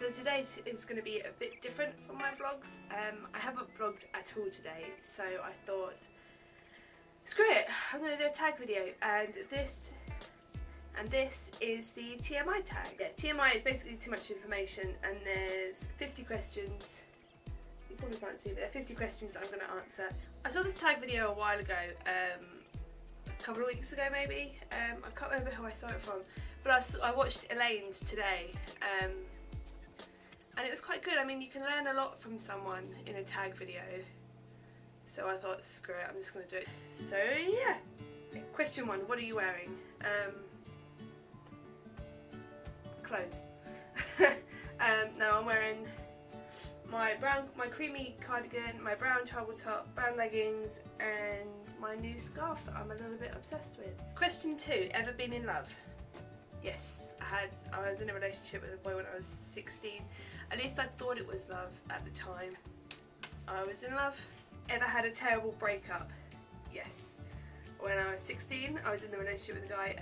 So today is going to be a bit different from my vlogs. I haven't vlogged at all today, so I thought, screw it, I'm going to do a tag video, and this is the TMI tag. Yeah, TMI is basically too much information, and there's 50 questions. You probably can't see, but there are 50 questions I'm going to answer. I saw this tag video a while ago, a couple of weeks ago maybe. I can't remember who I saw it from, but I watched Elaine's today, and it was quite good. I mean, you can learn a lot from someone in a tag video, so I thought, screw it, I'm just going to do it. So yeah, question 1, what are you wearing? Clothes. No, I'm wearing my creamy cardigan, my brown travel top, brown leggings, and my new scarf that I'm a little bit obsessed with. Question 2, ever been in love? Yes, I was in a relationship with a boy when I was 16. At least I thought it was love at the time. I was in love. Ever had a terrible breakup? Yes. When I was 16, I was in a relationship with a guy.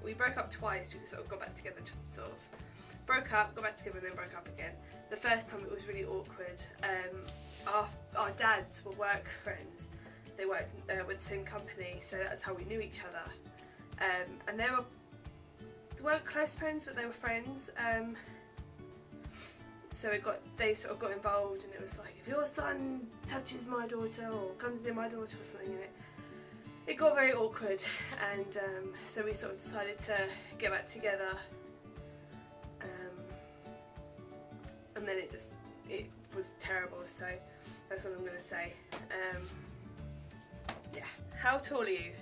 We broke up twice. We sort of got back together, broke up, got back together, and then broke up again. The first time it was really awkward. Our dads were work friends. They worked with the same company, so that's how we knew each other. And they weren't close friends, but they were friends. So they sort of got involved, and it was like, if your son touches my daughter or comes near my daughter or something, and it got very awkward, and so we sort of decided to get back together, and then it was terrible, so that's what I'm going to say. Yeah. How tall are you?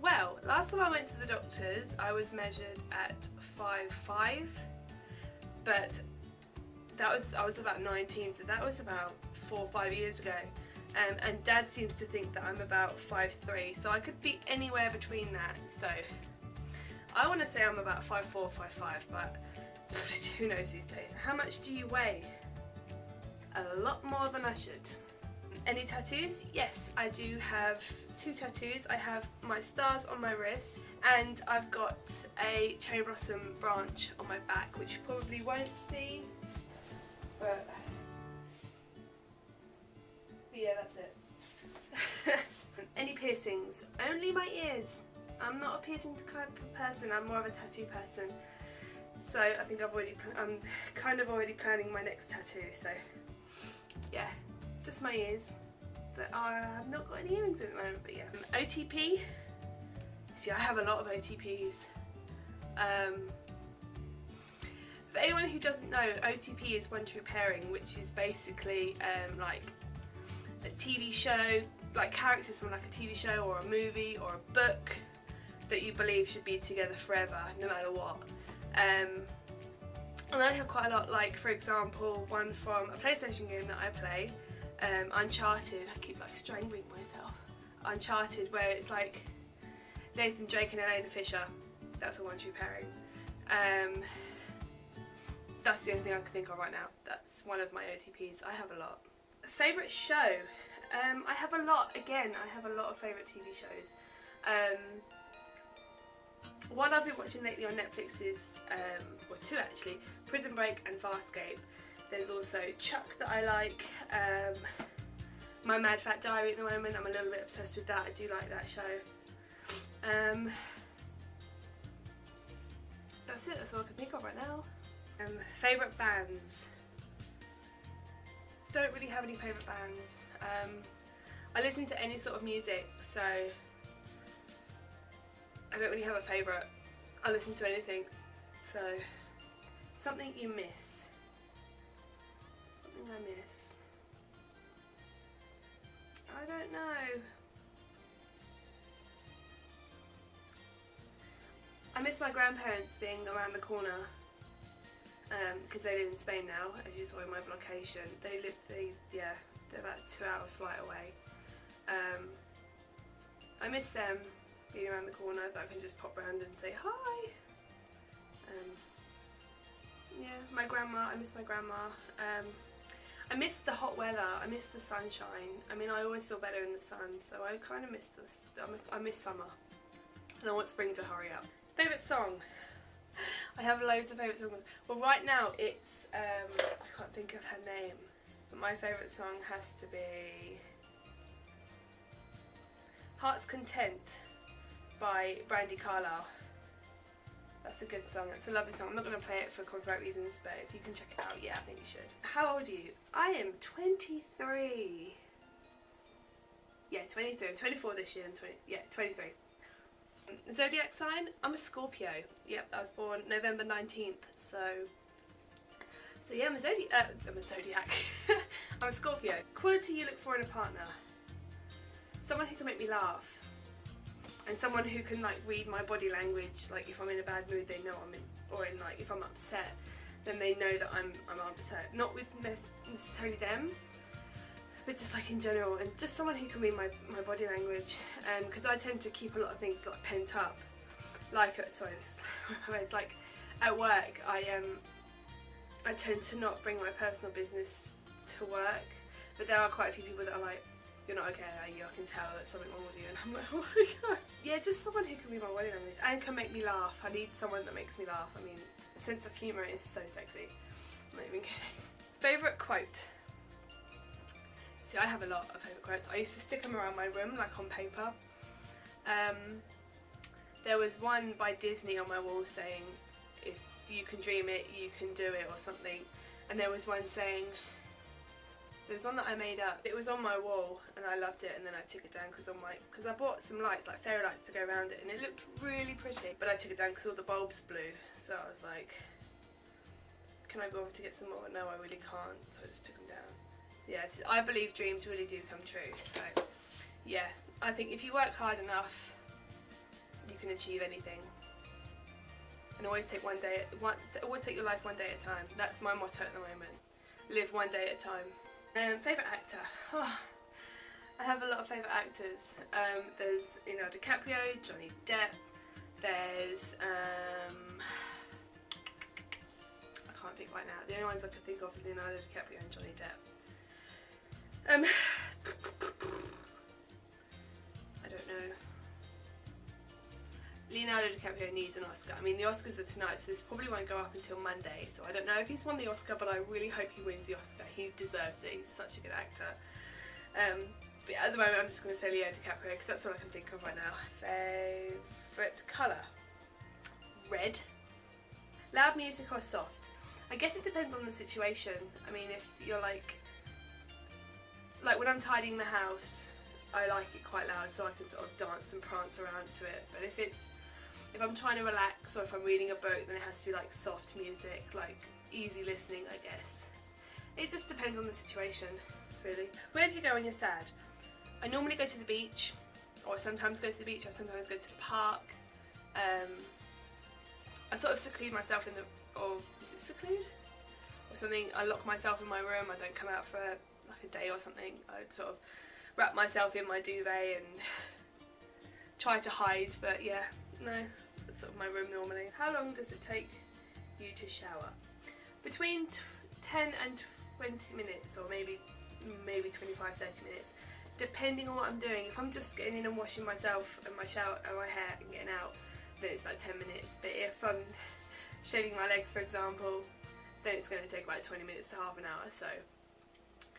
Well, last time I went to the doctors I was measured at 5'5", but I was about 19, so that was about 4 or 5 years ago. And Dad seems to think that I'm about 5'3", so I could be anywhere between that. So I want to say I'm about 5'4", 5'5", but who knows these days. How much do you weigh? A lot more than I should. Any tattoos? Yes, I do have 2 tattoos. I have my stars on my wrist, and I've got a cherry blossom branch on my back, which you probably won't see, but yeah, that's it. Any piercings? Only my ears. I'm not a piercing kind of person, I'm more of a tattoo person. So I think I'm kind of already planning my next tattoo, so yeah, just my ears. But I've not got any earrings at the moment, but yeah. OTP? See, I have a lot of OTPs. For anyone who doesn't know, OTP is one true pairing, which is basically like a TV show, like characters from like a TV show or a movie or a book that you believe should be together forever, no matter what. And I have quite a lot, like for example, one from a PlayStation game that I play, Uncharted. I keep like strangling myself. Uncharted, where it's like Nathan Drake and Elena Fisher. That's a one true pairing. That's the only thing I can think of right now. That's one of my OTPs. I have a lot. Favourite show? I have a lot. Again, I have a lot of favourite TV shows. One I've been watching lately on Netflix is, well, 2 actually, Prison Break and Farscape. There's also Chuck that I like, My Mad Fat Diary at the moment. I'm a little bit obsessed with that. I do like that show. That's it, that's all I can think of right now. Favourite bands? Don't really have any favourite bands. I listen to any sort of music, so I don't really have a favourite. I listen to anything. So, something you miss. Something I miss. I don't know. I miss my grandparents being around the corner, because they live in Spain now, as you saw in my location. They're about a 2-hour flight away. I miss them being around the corner, that I can just pop round and say hi. Yeah, my grandma, I miss my grandma. I miss the hot weather, I miss the sunshine. I mean, I always feel better in the sun, so I kind of miss this. I miss summer, and I want spring to hurry up. Favourite song? I have loads of favourite songs. Well, right now it's, I can't think of her name, but my favourite song has to be Heart's Content by Brandy Carlisle. That's a good song, it's a lovely song. I'm not going to play it for copyright reasons, but if you can check it out, yeah, I think you should. How old are you? I am 23. Yeah, 23. I'm 24 this year. 23. Zodiac sign? I'm a Scorpio. Yep, I was born November 19th, so yeah, I'm a Zodiac. I'm a Scorpio. Quality you look for in a partner? Someone who can make me laugh. And someone who can like read my body language, like if I'm in a bad mood they know I'm in, or in like if I'm upset then they know that I'm upset. Not with necessarily them, but just like in general, and just someone who can read my body language, because I tend to keep a lot of things like pent up, like it's like at work I tend to not bring my personal business to work, but there are quite a few people that are like, you're not okay, are you? I can tell that something wrong with you, and I'm like, oh my god. Yeah, just someone who can read my body language and can make me laugh. I need someone that makes me laugh. I mean, a sense of humour is so sexy. I'm not even kidding. Favourite quote? See, I have a lot of favourite quotes. I used to stick them around my room, like on paper. There was one by Disney on my wall saying, if you can dream it, you can do it, or something. And there was one saying, there's one that I made up. It was on my wall and I loved it, and then I took it down because I bought some lights, like fairy lights, to go around it, and it looked really pretty. But I took it down because all the bulbs blew. So I was like, can I bother to get some more? No, I really can't. So I just took them down. Yeah, I believe dreams really do come true. So yeah, I think if you work hard enough, you can achieve anything. And always take always take your life one day at a time. That's my motto at the moment. Live one day at a time. Favourite actor? Oh, I have a lot of favourite actors. There's Leonardo DiCaprio, Johnny Depp. There's I can't think right now. The only ones I can think of are Leonardo DiCaprio and Johnny Depp. I don't know. Leonardo DiCaprio needs an Oscar. I mean, the Oscars are tonight, so this probably won't go up until Monday, so I don't know if he's won the Oscar, but I really hope he wins the Oscar. He deserves it. He's such a good actor. But at the moment I'm just going to say Leo DiCaprio because that's all I can think of right now. Favourite colour? Red. Loud music or soft? I guess it depends on the situation. I mean, if you're like when I'm tidying the house, I like it quite loud so I can sort of dance and prance around to it. But if I'm trying to relax, or if I'm reading a book, then it has to be like soft music, like easy listening, I guess. It just depends on the situation, really. Where do you go when you're sad? I normally go to the beach, or sometimes go to the beach, I sometimes go to the park. I sort of seclude myself is it seclude? Or something. I lock myself in my room, I don't come out for like a day or something. I sort of wrap myself in my duvet and try to hide, but yeah, no, that's sort of my room normally. How long does it take you to shower? Between 10 and 20 minutes, or maybe 25-30 minutes, depending on what I'm doing. If I'm just getting in and washing myself and my hair and getting out, then it's like 10 minutes. But if I'm shaving my legs, for example, then it's going to take about 20 minutes to half an hour. So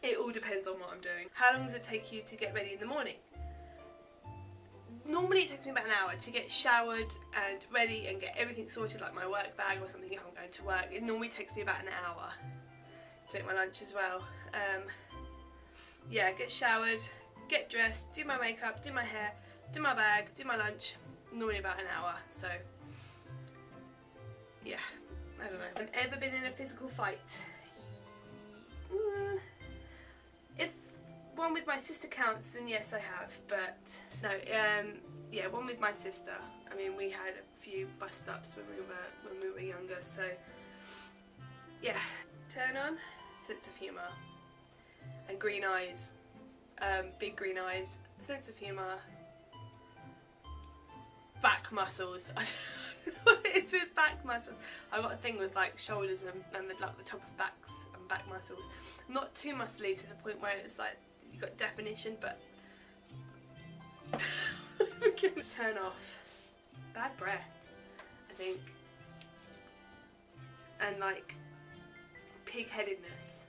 it all depends on what I'm doing. How long does it take you to get ready in the morning? Normally it takes me about an hour to get showered and ready and get everything sorted, like my work bag or something if I'm going to work. It normally takes me about an hour to make my lunch as well. Yeah, get showered, get dressed, do my makeup, do my hair, do my bag, do my lunch. Normally about an hour, so yeah, I don't know. I've ever been in a physical fight? If one with my sister counts, then yes I have, but no, yeah, one with my sister. I mean, we had a few bust-ups when we were younger, so yeah. Turn on, sense of humour, and green eyes, big green eyes, sense of humour, back muscles. It's with back muscles. I've got a thing with like shoulders and the top of backs and back muscles. I'm not too muscly to the point where it's like you've got definition, but turn off. Bad breath, I think. and like pig-headedness.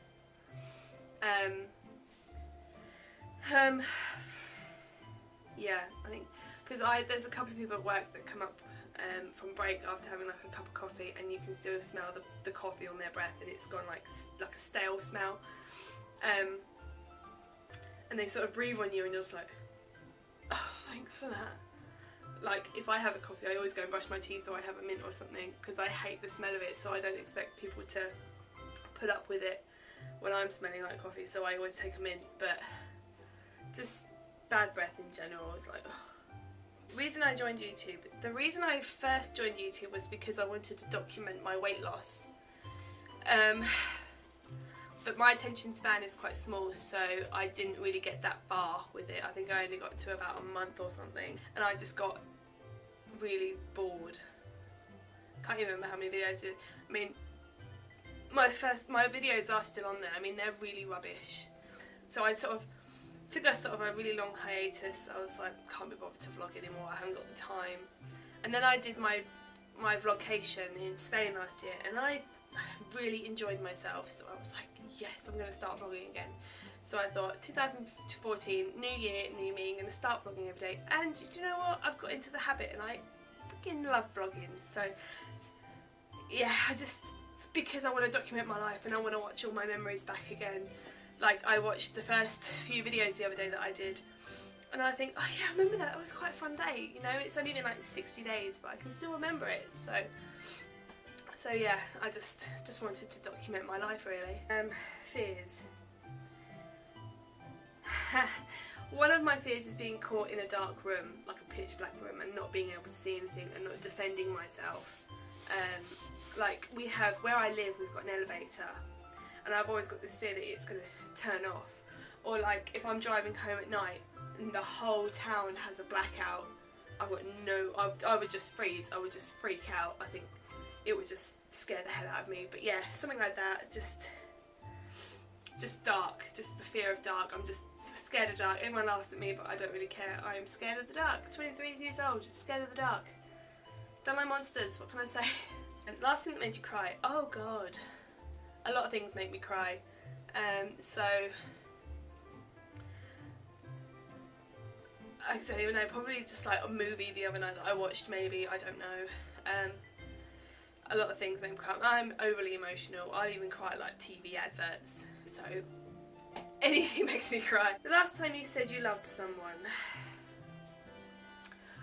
Yeah, I think because there's a couple of people at work that come up from break after having like a cup of coffee, and you can still smell the coffee on their breath, and it's gone like a stale smell. And they sort of breathe on you, and you're just like, oh, thanks for that. Like, if I have a coffee, I always go and brush my teeth, or I have a mint or something, because I hate the smell of it, so I don't expect people to put up with it when I'm smelling like coffee, so I always take a mint. But just bad breath in general is like, ugh. Reason I joined YouTube. The reason I first joined YouTube was because I wanted to document my weight loss. But my attention span is quite small, so I didn't really get that far with it. I think I only got to about a month or something, and I just got really bored. Can't even remember how many videos I did. I mean, my videos are still on there. I mean, they're really rubbish. So I sort of took a really long hiatus. I was like, can't be bothered to vlog anymore. I haven't got the time. And then I did my vlogcation in Spain last year, and I really enjoyed myself. So I was like, yes, I'm going to start vlogging again. So I thought, 2014, new year, new me, I'm going to start vlogging every day. And do you know what? I've got into the habit, and I freaking love vlogging. So yeah, it's because I want to document my life, and I want to watch all my memories back again. Like, I watched the first few videos the other day that I did, and I think, oh yeah, I remember that. That was quite a fun day. You know, it's only been like 60 days, but I can still remember it. So yeah, I just wanted to document my life, really. Fears. One of my fears is being caught in a dark room, like a pitch black room, and not being able to see anything and not defending myself. Like, where I live, we've got an elevator, and I've always got this fear that it's going to turn off. Or like, if I'm driving home at night and the whole town has a blackout, I would just freeze. I would just freak out. I think it would just scare the hell out of me. But yeah, something like that. Just dark. Just the fear of dark. I'm just scared of dark. Everyone laughs at me, but I don't really care. I am scared of the dark. 23 years old, just scared of the dark. Don't like monsters. What can I say? And last thing that made you cry. Oh god. A lot of things make me cry. So I don't even know, probably just like a movie the other night that I watched, maybe, I don't know. A lot of things make me cry. I'm overly emotional. I'll even cry at like TV adverts, so anything makes me cry. The last time you said you loved someone.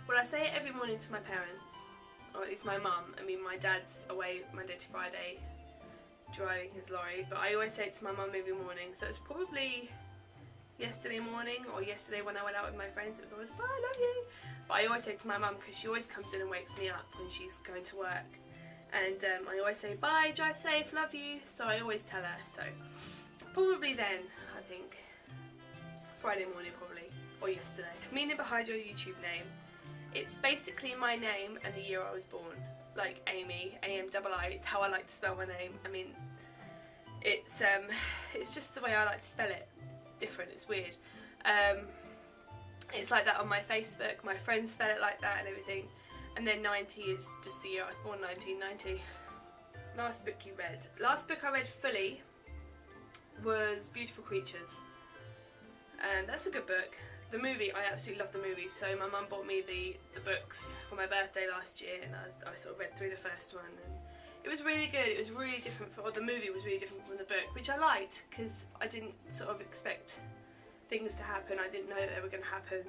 Well, I say it every morning to my parents, or at least my mum. I mean, my dad's away Monday to Friday driving his lorry, but I always say it to my mum every morning, so it's probably yesterday morning or yesterday when I went out with my friends. It was always, bye, I love you. But I always say it to my mum because she always comes in and wakes me up when she's going to work, and I always say, bye, drive safe, love you. So I always tell her. So probably then, I think Friday morning probably, or yesterday. Meaning behind your YouTube name. It's basically my name and the year I was born. Like Amy, A-M-I-I, it's how I like to spell my name. I mean, it's just the way I like to spell it. It's different, it's weird. It's like that on my Facebook, my friends spell it like that and everything. And then 90 is just the year I was born, 1990. Last book you read. Last book I read fully was Beautiful Creatures. That's a good book. The movie, I absolutely love the movie, so my mum bought me the books for my birthday last year, and I sort of read through the first one, and it was really good. It was really different, the movie was really different from the book, which I liked, because I didn't sort of expect things to happen. I didn't know that they were going to happen.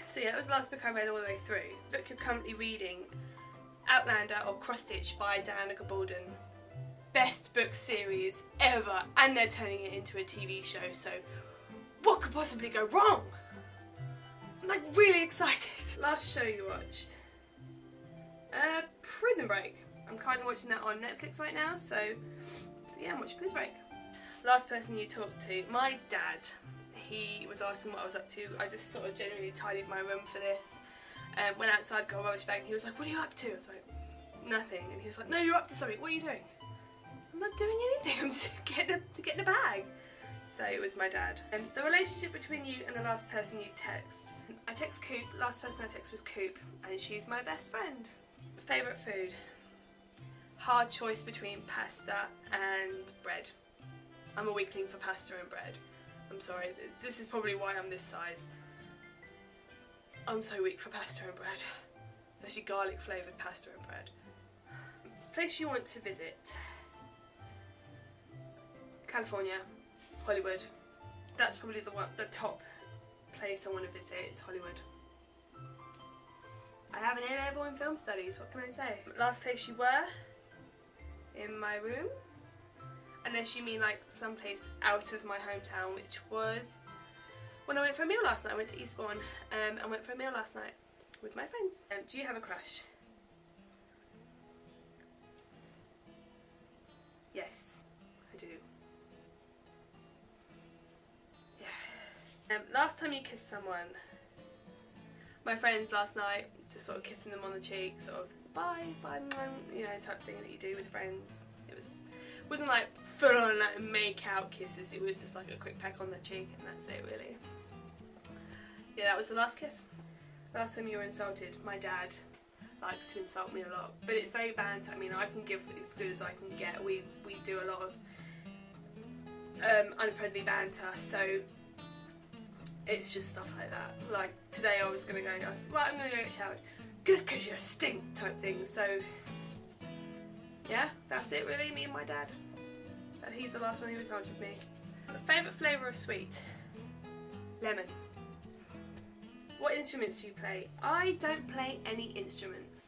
So yeah, that was the last book I read all the way through. The book you're currently reading, Outlander or Cross Stitch by Donna&Co. Best book series ever, and they're turning it into a TV show, so what could possibly go wrong? I'm like really excited. Last show you watched? Prison Break. I'm currently watching that on Netflix right now, so yeah, I'm watching Prison Break. Last person you talked to? My dad. He was asking what I was up to. I just sort of generally tidied my room for this. Went outside, got a rubbish bag, and he was like, what are you up to? I was like, nothing. And he was like, no, you're up to something. What are you doing? I'm not doing anything. I'm just getting a bag. So it was my dad. The relationship between you and the last person you text. I text Coop. Last person I text was Coop, and she's my best friend. Favourite food? hard choice between pasta and bread. I'm a weakling for pasta and bread. I'm sorry, this is probably why I'm this size. I'm so weak for pasta and bread. Especially garlic flavoured pasta and bread. Place you want to visit. California, Hollywood. That's probably the top place I want to visit is Hollywood. I have an A-level in film studies, what can I say? Last place you were? In my room? Unless you mean like someplace out of my hometown, which was when I went for a meal last night. I went to Eastbourne and went for a meal last night with my friends. Do you have a crush? Yes, I do. Yeah. Last time you kissed someone? My friends last night, just sort of kissing them on the cheek, sort of bye, you know, type thing that you do with friends. Wasn't like full on like make out kisses, it was just like a quick peck on the cheek and that's it really. Yeah, that was the last kiss. Last time you were insulted. My dad likes to insult me a lot, but it's very banter. I mean, I can give as good as I can get. We do a lot of unfriendly banter, so it's just stuff like that. Like today I was going to go, well, I'm going to go get showered. Good, because you stink type thing. So yeah, that's it really, me and my dad. He's the last one who insulted me. Favourite flavour of sweet? Lemon. What instruments do you play? I don't play any instruments.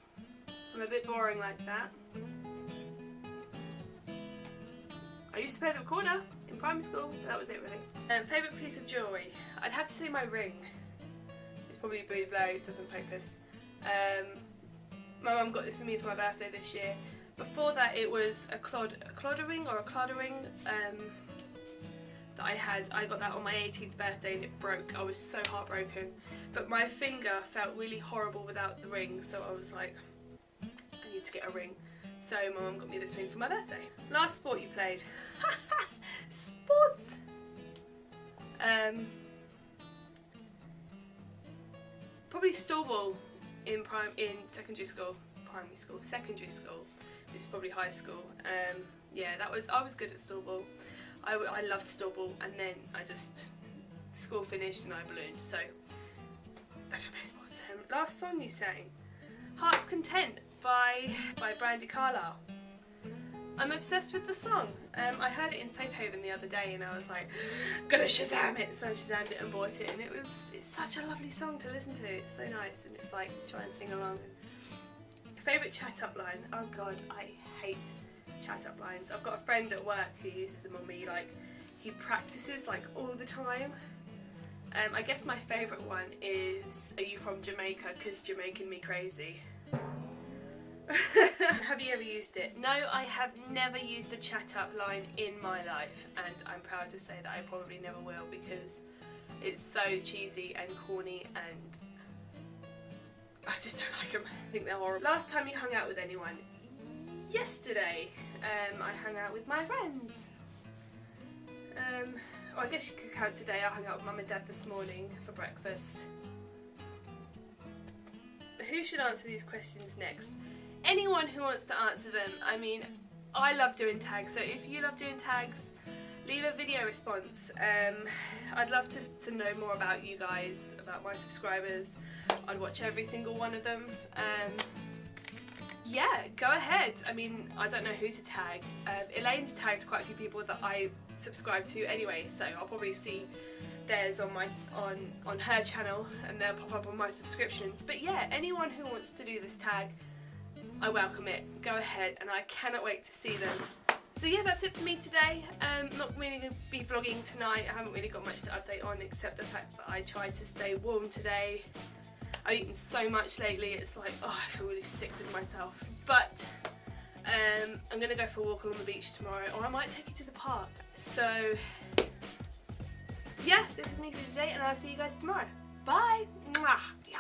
I'm a bit boring like that. I used to play the recorder in primary school, but that was it really. Favourite piece of jewellery? I'd have to say my ring. It's probably really blurry, it doesn't focus. My mum got this for me for my birthday this year. Before that it was a clodder ring that I had. I got that on my 18th birthday and it broke. I was so heartbroken. But my finger felt really horrible without the ring, so I was like, I need to get a ring. So my mum got me this ring for my birthday. Last sport you played? Sports! Probably stallball in secondary school. Secondary school. This is probably high school. Yeah, I was good at stallball. I loved stallball, and then school finished and I ballooned, so I don't play sports. Last song you sang, Heart's Content by Brandi Carlile. I'm obsessed with the song. I heard it in Safe Haven the other day and I was like, gonna Shazam it, so I Shazammed it and bought it, and it's such a lovely song to listen to. It's so nice, and it's like, try and sing along. Favourite chat up line? Oh god, I hate chat up lines. I've got a friend at work who uses them on me, like he practices like all the time. I guess my favourite one is, are you from Jamaica? Because Jamaican me crazy. Have you ever used it? No, I have never used a chat up line in my life, and I'm proud to say that I probably never will because it's so cheesy and corny and I just don't like them. I think they're horrible. Last time you hung out with anyone? Yesterday. I hung out with my friends. Well, I guess you could count today. I hung out with Mum and Dad this morning for breakfast. Who should answer these questions next? Anyone who wants to answer them. I mean, I love doing tags, so if you love doing tags, leave a video response. I'd love to know more about you guys, about my subscribers. I'd watch every single one of them. Yeah, go ahead. I mean, I don't know who to tag. Elaine's tagged quite a few people that I subscribe to anyway, so I'll probably see theirs on her channel and they'll pop up on my subscriptions. But yeah, anyone who wants to do this tag, I welcome it. Go ahead, and I cannot wait to see them. So yeah, that's it for me today. Not really going to be vlogging tonight. I haven't really got much to update on except the fact that I tried to stay warm today. I've eaten so much lately, it's like, oh, I feel really sick with myself. But I'm going to go for a walk along the beach tomorrow, or I might take you to the park. So yeah, this is me for today, and I'll see you guys tomorrow. Bye! Mwah. Yeah.